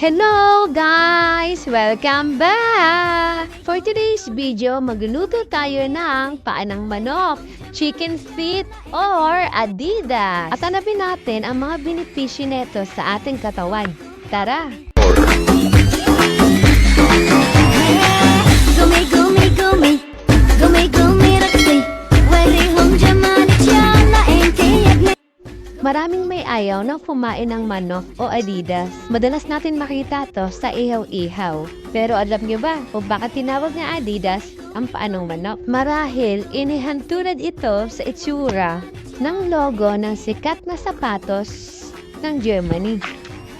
Hello guys! Welcome back! For today's video, magluluto tayo ng paanang manok, chicken feet, or Adidas. At hanapin natin ang mga benepisyo nito sa ating katawan. Tara! Gumi gumi gumi gumi gumi rakti wali hum jamani chala ente. Maraming may ayaw na kumain ng manok o Adidas. Madalas natin makita to sa ihaw-ihaw. Pero alam niyo ba kung bakit tinawag na Adidas ang paanong manok? Marahil inihantulad ito sa itsura ng logo ng sikat na sapatos ng Germany.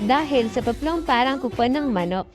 Dahil sa paplong parang kuko ng manok.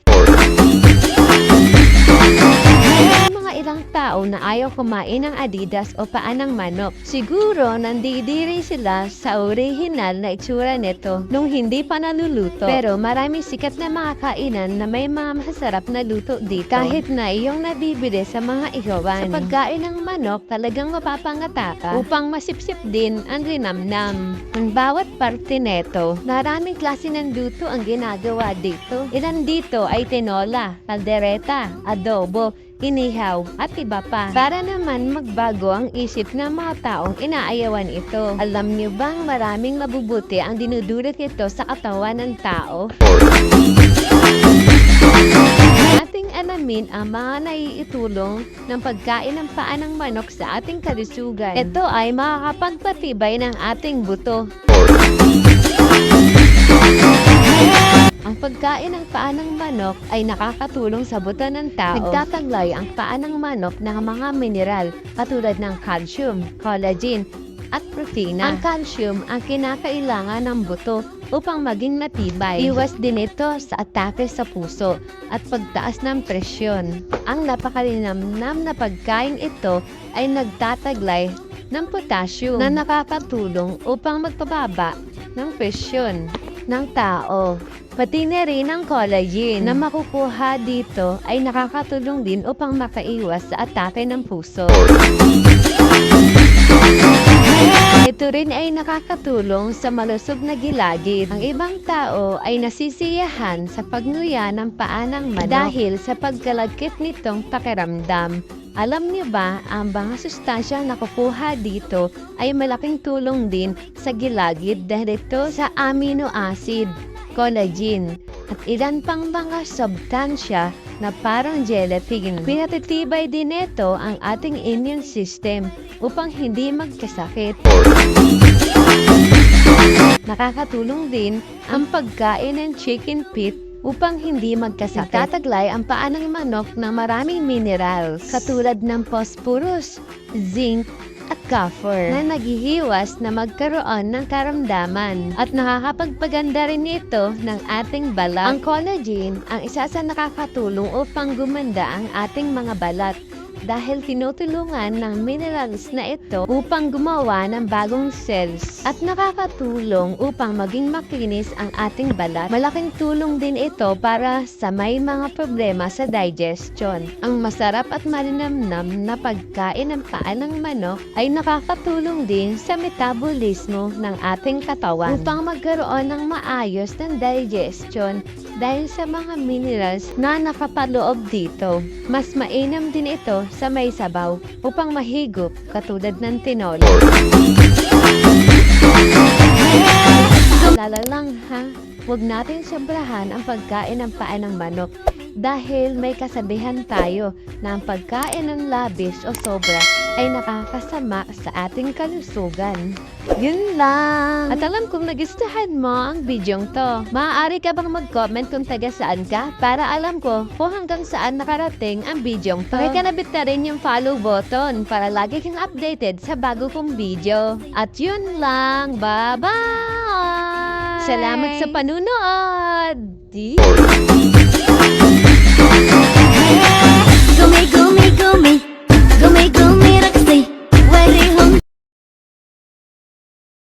May mga ilang tao na ayaw kumain ng Adidas o paanang manok. Siguro nandidiri sila sa orihinal na itsura nito nung hindi pa naluluto. Pero maraming sikat na mga kainan na may mga masasarap na luto dito. Kahit na iyong nabibili sa mga ihawan. Sa pagkain ng manok, talagang mapapangata ka upang masipsip din ang linamnam. Ang bawat parte neto, maraming klase ng luto ang ginagawa dito. Ilan dito ay tinola, kaldereta, adobo, inihaw at iba pa. Para naman magbago ang isip ng mga taong inaayawan ito. Alam niyo bang maraming mabubuti ang dinudulot nito sa katawan ng tao? Ating alamin ang mga naiitulong ng pagkain ng paanang manok sa ating kalusugan. Ito ay makakapagpatibay ng ating buto. Ang pagkain ng paanang manok ay nakakatulong sa buto ng tao. Nagtataglay ang paanang manok ng mga mineral katulad ng calcium, collagen, at protina. Ang calcium ang kinakailangan ng buto upang maging matibay. Iwas din ito sa atake sa puso at pagtaas ng presyon. Ang napakalinamnam na pagkain ito ay nagtataglay ng potassium na nakakatulong upang magpababa ng presyon ng tao. Pati na rin ang collagen na makukuha dito ay nakakatulong din upang makaiwas sa atake ng puso. Ito rin ay nakakatulong sa malusog na gilagid. Ang ibang tao ay nasisiyahan sa pagnuya ng paanang manok dahil sa pagkalagkit nitong pakiramdam. Alam niyo ba, ang mga sustansyang nakukuha dito ay malaking tulong din sa gilagid dahil ito sa amino acid, collagen, at ilan pang mga substansya na parang gelatin. Pinatitibay din ito ang ating immune system upang hindi magkasakit. Nakakatulong din ang pagkain ng chicken feet upang hindi magkasakit. Nagtataglay ang paanang manok ng maraming minerals katulad ng phosphorus, zinc, at copper na naghihiwas na magkaroon ng karamdaman at nakakapagpaganda rin ito ng ating balat. Ang collagen ang isa sa nakakatulong upang gumanda ang ating mga balat dahil tinutulungan ng minerals na ito upang gumawa ng bagong cells at nakakatulong upang maging makinis ang ating balat. Malaking tulong din ito para sa may mga problema sa digestion. Ang masarap at malinamnam na pagkain ng paanang manok ay nakakatulong din sa metabolismo ng ating katawan upang magkaroon ng maayos ng digestion dahil sa mga minerals na nakapaloob dito. Mas mainam din ito sa may sabaw upang mahigop katulad ng tinola. Lala lang ha, huwag natin sobrahan ang pagkain ng paanang manok dahil may kasabihan tayo na ang pagkain ng labis o sobra ay nakakasama sa ating kalusugan. Yun lang! At alam kong nagustuhan mo ang bidyong to. Maaari ka bang mag-comment kung taga saan ka para alam ko kung hanggang saan nakarating ang bidyong to. Pakikanabit na rin yung follow button para lagi kang updated sa bago kong video. At yun lang! Bye-bye! Salamat sa panunood! Gumi gumi gumi gumi gumi